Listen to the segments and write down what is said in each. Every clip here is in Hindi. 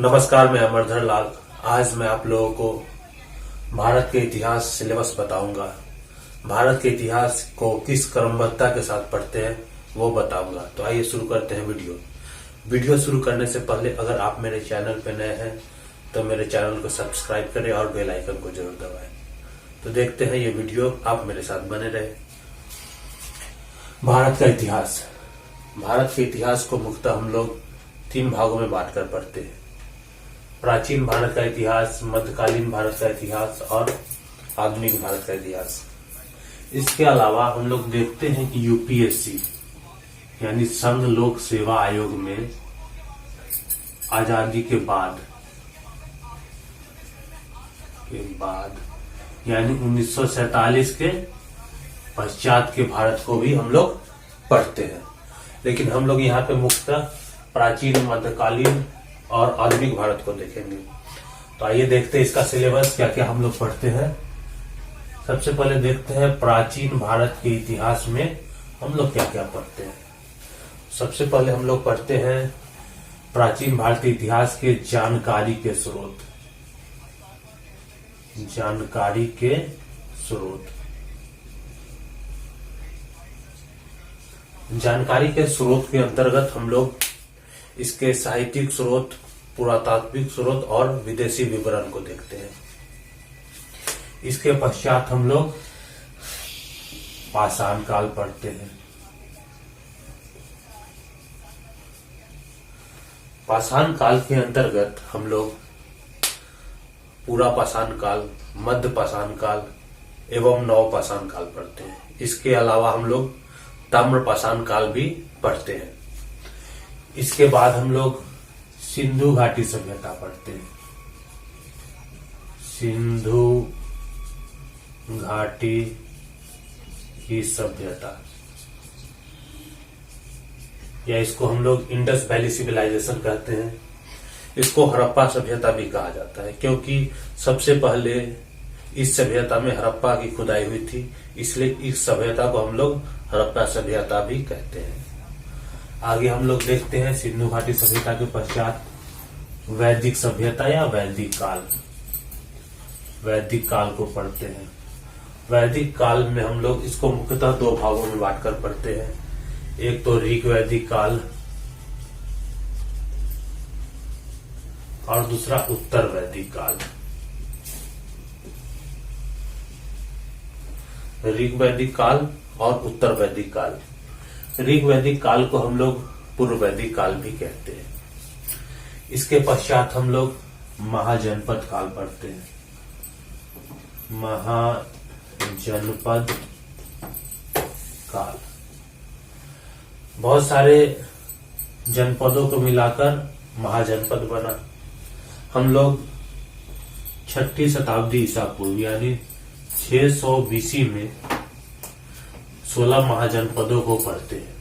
नमस्कार, मैं अमरधर लाल। आज मैं आप लोगों को भारत के इतिहास सिलेबस बताऊंगा। भारत के इतिहास को किस क्रमबद्धता के साथ पढ़ते हैं वो बताऊंगा। तो आइए शुरू करते हैं वीडियो शुरू करने से पहले अगर आप मेरे चैनल पे नए हैं तो मेरे चैनल को सब्सक्राइब करें और बेल आइकन को जरूर दबाएं। तो देखते हैं ये वीडियो, आप मेरे साथ बने रहे। भारत का इतिहास। भारत के इतिहास को मुख्यतः हम लोग 3 भागों में बांट कर पढ़ते हैं। प्राचीन भारत का इतिहास, मध्यकालीन भारत का इतिहास और आधुनिक भारत का इतिहास। इसके अलावा हम लोग देखते हैं कि यूपीएससी यानी संघ लोक सेवा आयोग में आजादी के बाद यानी 1947 के पश्चात के भारत को भी हम लोग पढ़ते हैं। लेकिन हम लोग यहाँ पे मुख्यतः प्राचीन, मध्यकालीन और आधुनिक भारत को देखेंगे। तो आइए देखते हैं इसका सिलेबस क्या क्या हम लोग पढ़ते हैं। सबसे पहले देखते हैं प्राचीन भारत के इतिहास में हम लोग क्या क्या पढ़ते हैं। सबसे पहले हम लोग पढ़ते हैं प्राचीन भारतीय इतिहास के जानकारी के स्रोत। जानकारी के स्रोत जानकारी के स्रोत के अंतर्गत हम लोग इसके साहित्यिक स्रोत, पुरातात्विक स्रोत और विदेशी विवरण को देखते हैं। इसके पश्चात हम लोग पाषाण काल पढ़ते हैं। पाषाण काल के अंतर्गत हम लोग पूरा पाषाण काल, मध्य पाषाण काल एवं नव पाषाण काल पढ़ते हैं। इसके अलावा हम लोग ताम्र पाषाण काल भी पढ़ते हैं। इसके बाद हम लोग सिंधु घाटी सभ्यता पढ़ते हैं। सिंधु घाटी की सभ्यता या इसको हम लोग इंडस वैली सिविलाइजेशन कहते हैं। इसको हड़प्पा सभ्यता भी कहा जाता है क्योंकि सबसे पहले इस सभ्यता में हड़प्पा की खुदाई हुई थी, इसलिए इस सभ्यता को हम लोग हड़प्पा सभ्यता भी कहते हैं। आगे हम लोग देखते हैं सिंधु घाटी सभ्यता के पश्चात वैदिक सभ्यता या वैदिक काल। वैदिक काल को पढ़ते हैं। वैदिक काल में हम लोग इसको मुख्यतः 2 भागों में बांटकर पढ़ते हैं। एक तो ऋग वैदिक काल और दूसरा उत्तर वैदिक काल। ऋग वैदिक काल और उत्तर वैदिक काल। ऋग वैदिक काल को हम लोग पूर्व वैदिक काल भी कहते हैं। इसके पश्चात हम लोग महाजनपद काल पढ़ते हैं। महाजनपद काल बहुत सारे जनपदों को मिलाकर महाजनपद बना। हम लोग 6ठी शताब्दी ईसा पूर्व यानी 600 BC में 16 महाजनपदों को पढ़ते हैं।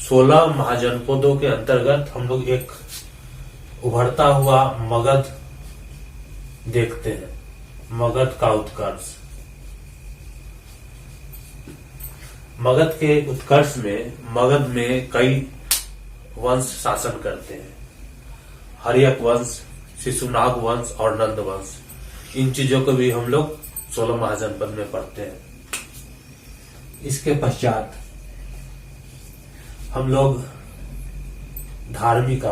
16 महाजनपदों के अंतर्गत हम लोग एक उभरता हुआ मगध देखते हैं। मगध का उत्कर्ष। मगध के उत्कर्ष में मगध में कई वंश शासन करते हैं। हर्यक वंश, शिशुनाग वंश और नंद वंश। इन चीजों को भी हम लोग 16 महाजनपद में पढ़ते हैं। इसके पश्चात हम लोग धार्मिक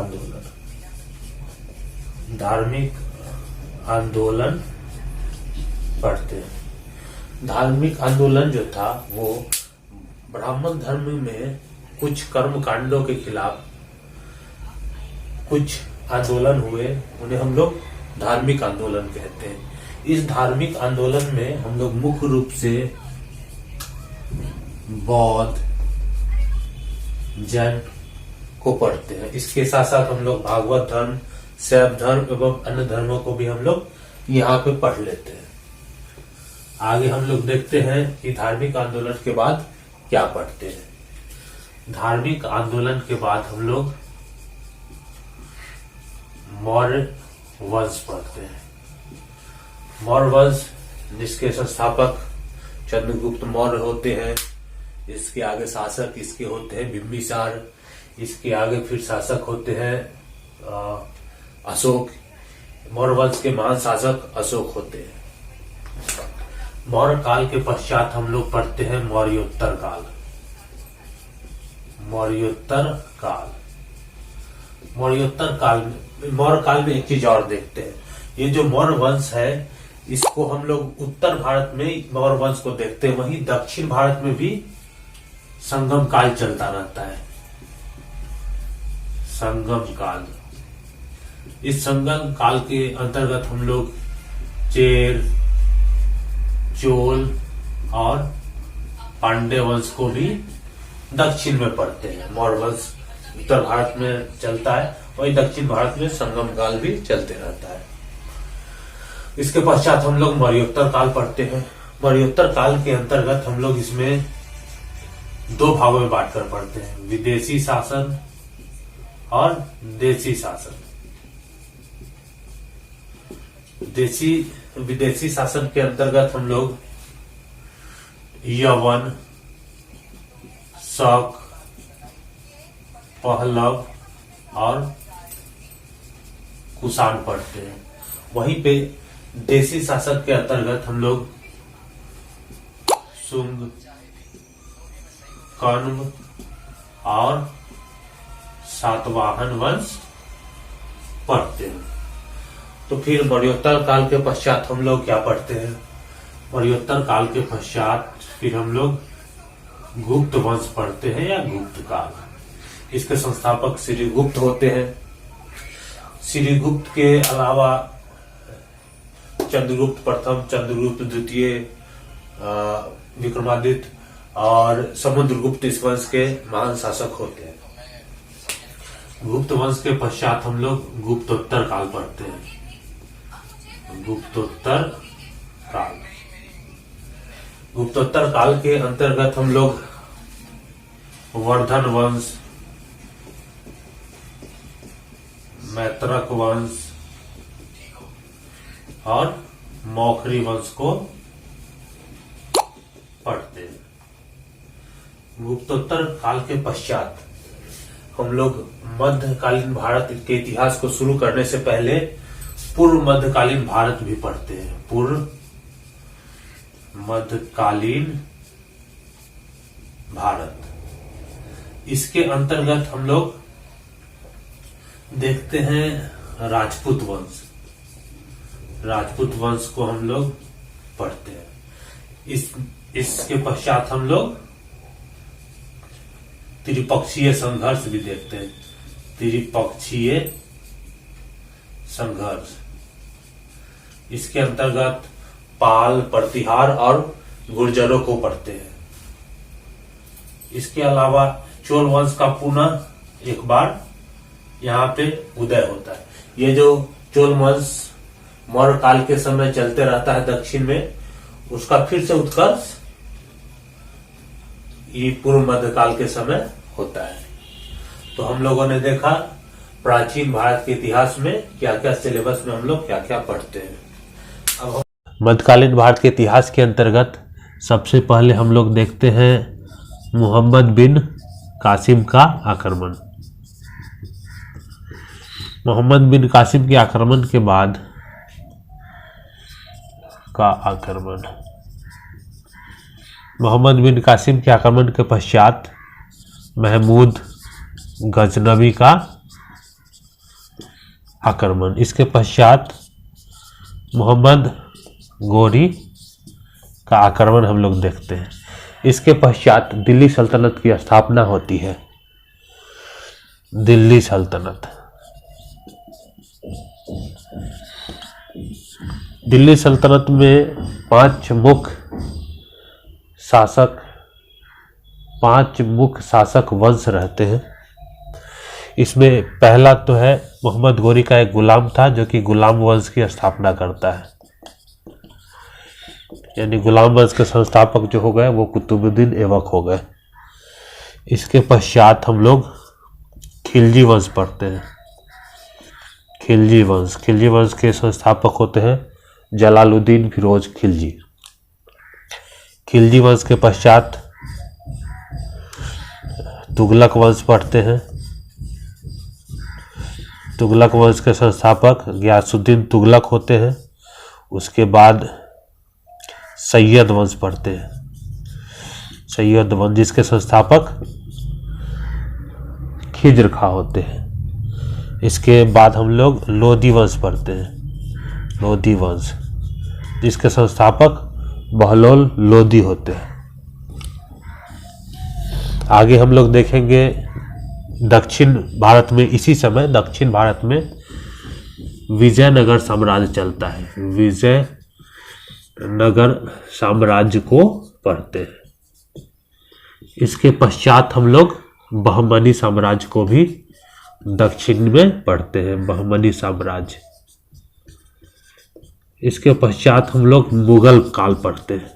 आंदोलन पढ़ते हैं। धार्मिक आंदोलन जो था वो ब्राह्मण धर्म में कुछ कर्म कांडों के खिलाफ कुछ आंदोलन हुए, उन्हें हम लोग धार्मिक आंदोलन कहते हैं। इस धार्मिक आंदोलन में हम लोग मुख्य रूप से बौद्ध, जैन को पढ़ते हैं। इसके साथ साथ हम लोग भागवत धर्म, शैव धर्म एवं अन्य धर्मों को भी हम लोग यहाँ पे पढ़ लेते हैं। आगे हम लोग देखते हैं कि धार्मिक आंदोलन के बाद क्या पढ़ते हैं। धार्मिक आंदोलन के बाद हम लोग मौर्य वंश पढ़ते हैं। मौर्य वंश जिसके संस्थापक चंद्रगुप्त मौर्य होते हैं। इसके आगे शासक इसके होते हैं बिंबिसार। इसके आगे फिर शासक होते हैं अशोक, मौर्य वंश के महान शासक अशोक होते हैं। मौर्य काल के पश्चात हम लोग पढ़ते हैं मौर्योत्तर काल। मौर्योत्तर काल, मौर्योत्तर काल में, मौर्य काल में एक चीज और देखते हैं। ये जो मौर्य वंश है, इसको हम लोग उत्तर भारत में मौर्य वंश को देखते हैं, वहीं दक्षिण भारत में भी संगम काल चलता रहता है। संगम काल, इस संगम काल के अंतर्गत हम लोग चेर, चोल और पांड्य वंश को भी दक्षिण में पढ़ते हैं। मौर्य वंश उत्तर भारत में चलता है, वही दक्षिण भारत में संगम काल भी चलते रहता है। इसके पश्चात हम लोग मौर्योत्तर काल पढ़ते हैं। मौर्योत्तर काल के अंतर्गत हम लोग इसमें दो भागों में बांटकर पढ़ते हैं, विदेशी शासन और देशी शासन। विदेशी शासन के अंतर्गत हम लोग यवन, शक, पहलव और कुषाण पढ़ते हैं। वहीं पे देशी शासक के अंतर्गत हम लोग शुंग, कण्व और सातवाहन वंश पढ़ते हैं। तो फिर मौर्योत्तर काल के पश्चात हम लोग क्या पढ़ते हैं? मौर्योत्तर काल के पश्चात फिर हम लोग गुप्त वंश पढ़ते हैं या गुप्त काल। इसके संस्थापक श्री गुप्त होते हैं। श्री गुप्त के अलावा चंद्रगुप्त प्रथम, चंद्रगुप्त द्वितीय, विक्रमादित्य और समुद्रगुप्त इस वंश के महान शासक होते हैं। गुप्त वंश के पश्चात हम लोग गुप्तोत्तर काल पढ़ते हैं। गुप्तोत्तर काल, गुप्तोत्तर काल के अंतर्गत हम लोग वर्धन वंश, मैत्रक वंश और मौखरी वंश को पढ़ते हैं। गुप्तोत्तर काल के पश्चात हम लोग मध्यकालीन भारत के इतिहास को शुरू करने से पहले पूर्व मध्यकालीन भारत भी पढ़ते हैं। पूर्व मध्यकालीन भारत, इसके अंतर्गत हम लोग देखते हैं राजपूत वंश। राजपूत वंश को हम लोग पढ़ते हैं। इसके पश्चात हम लोग त्रिपक्षीय संघर्ष भी देखते हैं। त्रिपक्षीय संघर्ष, इसके अंतर्गत पाल, प्रतिहार और गुर्जरों को पढ़ते हैं। इसके अलावा चोल वंश का पुनः एक बार यहाँ पे उदय होता है। ये जो चोल वंश मौर्य काल के समय चलते रहता है दक्षिण में, उसका फिर से उत्कर्ष ये पूर्व मध्यकाल के समय होता है। तो हम लोगों ने देखा प्राचीन भारत के इतिहास में क्या क्या सिलेबस में हम लोग क्या क्या पढ़ते हैं। अब मध्यकालीन भारत के इतिहास के अंतर्गत सबसे पहले हम लोग देखते हैं मोहम्मद बिन कासिम का आक्रमण। मोहम्मद बिन कासिम के आक्रमण के बाद मोहम्मद बिन कासिम के आक्रमण के पश्चात महमूद गजनवी का आक्रमण। इसके पश्चात मोहम्मद गोरी का आक्रमण हम लोग देखते हैं। इसके पश्चात दिल्ली सल्तनत की स्थापना होती है। दिल्ली सल्तनत, दिल्ली सल्तनत में पांच मुख्य शासक वंश रहते हैं। इसमें पहला तो है मोहम्मद गोरी का एक गुलाम था जो कि गुलाम वंश की स्थापना करता है, यानी गुलाम वंश के संस्थापक जो हो गए वो कुतुबुद्दीन ऐबक हो गए। इसके पश्चात हम लोग खिलजी वंश पढ़ते हैं। खिलजी वंश के संस्थापक होते हैं जलालुद्दीन फिरोज खिलजी। खिलजी वंश के पश्चात तुगलक वंश पढ़ते हैं। तुगलक वंश के संस्थापक गियासुद्दीन तुगलक होते हैं। उसके बाद सैयद वंश पढ़ते हैं, सैयद वंश जिसके संस्थापक खिज्र खां होते हैं। इसके बाद हम लोग लोदी वंश पढ़ते हैं, लोदी वंश जिसके संस्थापक बहलोल लोदी होते हैं। आगे हम लोग देखेंगे दक्षिण भारत में, इसी समय दक्षिण भारत में विजयनगर साम्राज्य चलता है। विजयनगर साम्राज्य को पढ़ते हैं। इसके पश्चात हम लोग बहमनी साम्राज्य को भी दक्षिण में पढ़ते हैं, बहमनी साम्राज्य। इसके पश्चात हम लोग मुगल काल पढ़ते हैं,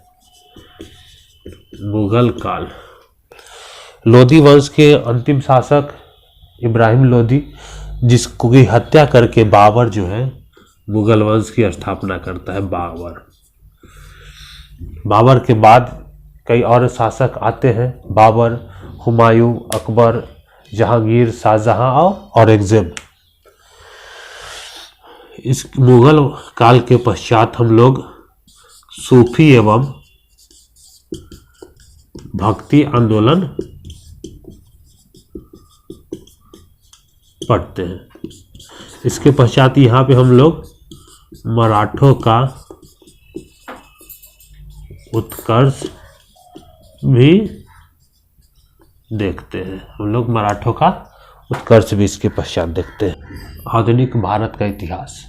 मुगल काल। लोदी वंश के अंतिम शासक इब्राहिम लोदी, जिसको की हत्या करके बाबर जो है मुगल वंश की स्थापना करता है। बाबर के बाद कई और शासक आते हैं, बाबर, हुमायूं, अकबर, जहांगीर, शाहजहां और औरंगजेब। इस मुगल काल के पश्चात हम लोग सूफी एवं भक्ति आंदोलन पढ़ते हैं। इसके पश्चात यहाँ पे हम लोग मराठों का उत्कर्ष भी देखते हैं, हम लोग मराठों का उत्कर्ष भी इसके पश्चात देखते हैं। आधुनिक भारत का इतिहास।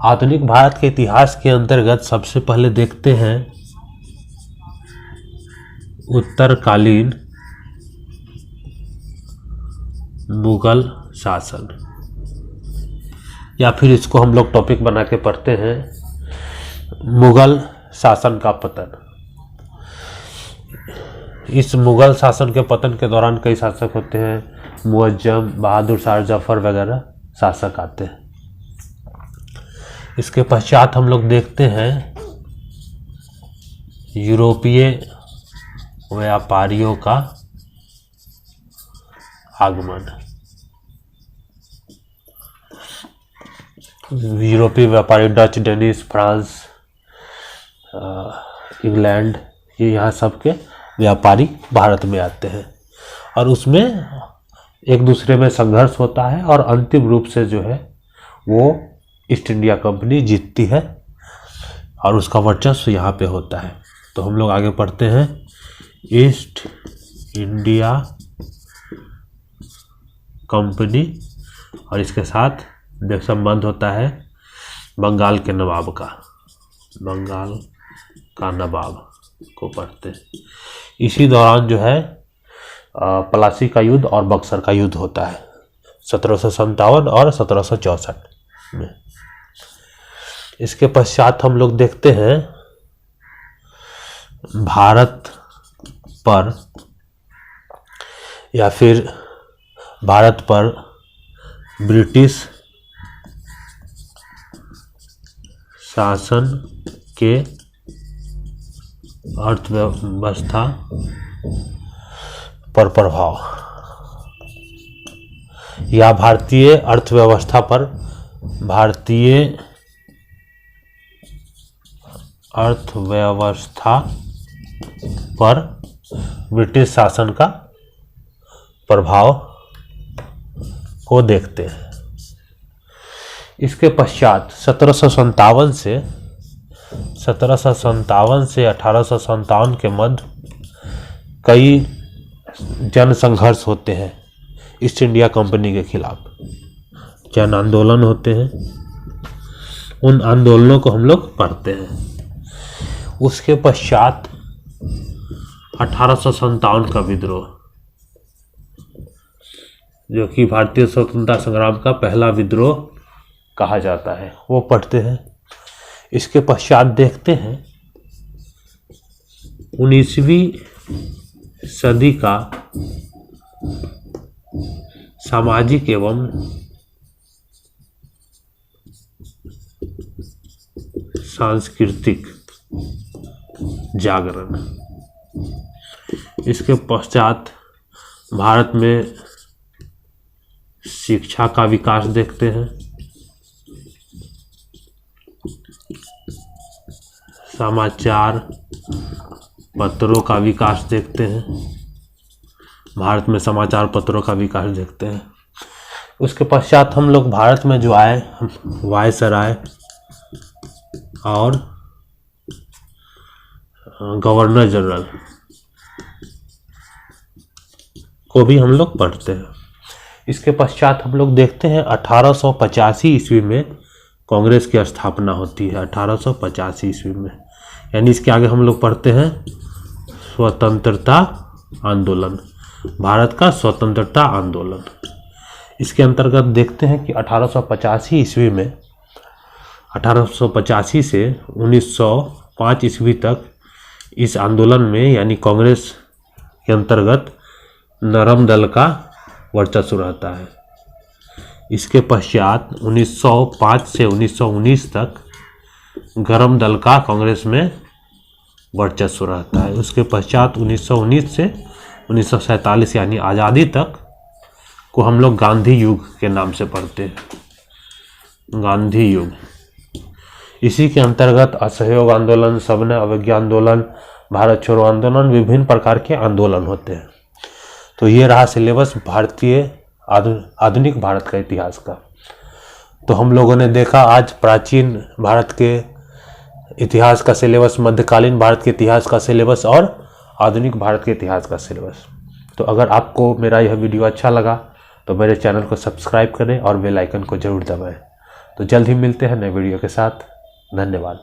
आधुनिक भारत के इतिहास के अंतर्गत सबसे पहले देखते हैं उत्तरकालीन मुगल शासन, या फिर इसको हम लोग टॉपिक बना के पढ़ते हैं मुगल शासन का पतन। इस मुगल शासन के पतन के दौरान कई शासक होते हैं, मुअज्जम, बहादुर शाह जफर वगैरह शासक आते हैं। इसके पश्चात हम लोग देखते हैं यूरोपीय व्यापारियों का आगमन। यूरोपीय व्यापारी डच, डेनिश, फ्रांस, इंग्लैंड, ये यहाँ सब के व्यापारी भारत में आते हैं और उसमें एक दूसरे में संघर्ष होता है और अंतिम रूप से जो है वो ईस्ट इंडिया कंपनी जीतती है और उसका वर्चस्व यहाँ पे होता है। तो हम लोग आगे पढ़ते हैं ईस्ट इंडिया कंपनी और इसके साथ संबंध होता है बंगाल के नवाब का, बंगाल का नवाब को पढ़ते हैं। इसी दौरान जो है प्लासी का युद्ध और बक्सर का युद्ध होता है 1757 और 1764 में। इसके पश्चात हम लोग देखते हैं भारत पर या फिर भारत पर ब्रिटिश शासन के अर्थव्यवस्था पर प्रभाव या भारतीय अर्थव्यवस्था पर, भारतीय अर्थव्यवस्था पर ब्रिटिश शासन का प्रभाव को देखते हैं। इसके पश्चात 1757 से 1857 के मध्य कई जन संघर्ष होते हैं ईस्ट इंडिया कंपनी के खिलाफ, जन आंदोलन होते हैं। उन आंदोलनों को हम लोग पढ़ते हैं। उसके पश्चात 1857 का विद्रोह, जो कि भारतीय स्वतंत्रता संग्राम का पहला विद्रोह कहा जाता है, वो पढ़ते हैं। इसके पश्चात देखते हैं 19वीं सदी का सामाजिक एवं सांस्कृतिक जागरण। इसके पश्चात भारत में शिक्षा का विकास देखते हैं, समाचार पत्रों का विकास देखते हैं, भारत में समाचार पत्रों का विकास देखते हैं। उसके पश्चात हम लोग भारत में जो आए, वायसराय और गवर्नर जनरल को भी हम लोग पढ़ते हैं। इसके पश्चात हम लोग देखते हैं 1885 ईस्वी में कांग्रेस की स्थापना होती है। 1885 ईस्वी में, यानी इसके आगे हम लोग पढ़ते हैं स्वतंत्रता आंदोलन, भारत का स्वतंत्रता आंदोलन। इसके अंतर्गत देखते हैं कि 1885 ईस्वी में 1885 से 1905 ईस्वी तक इस आंदोलन में, यानी कांग्रेस के अंतर्गत, नरम दल का वर्चस्व रहता है। इसके पश्चात 1905 से 1919 तक गरम दल का कांग्रेस में वर्चस्व रहता है। उसके पश्चात 1919 से 1947 यानी आज़ादी तक को हम लोग गांधी युग के नाम से पढ़ते हैं, गांधी युग। इसी के अंतर्गत असहयोग आंदोलन, सविनय अवज्ञा आंदोलन, भारत छोड़ो आंदोलन, विभिन्न प्रकार के आंदोलन होते हैं। तो ये रहा सिलेबस भारतीय आधुनिक भारत का इतिहास का। तो हम लोगों ने देखा आज प्राचीन भारत के इतिहास का सिलेबस, मध्यकालीन भारत के इतिहास का सिलेबस और आधुनिक भारत के इतिहास का सिलेबस। तो अगर आपको मेरा यह वीडियो अच्छा लगा तो मेरे चैनल को सब्सक्राइब करें और बेल आइकन को जरूर दबाएं। तो जल्द ही मिलते हैं नए वीडियो के साथ। धन्यवाद।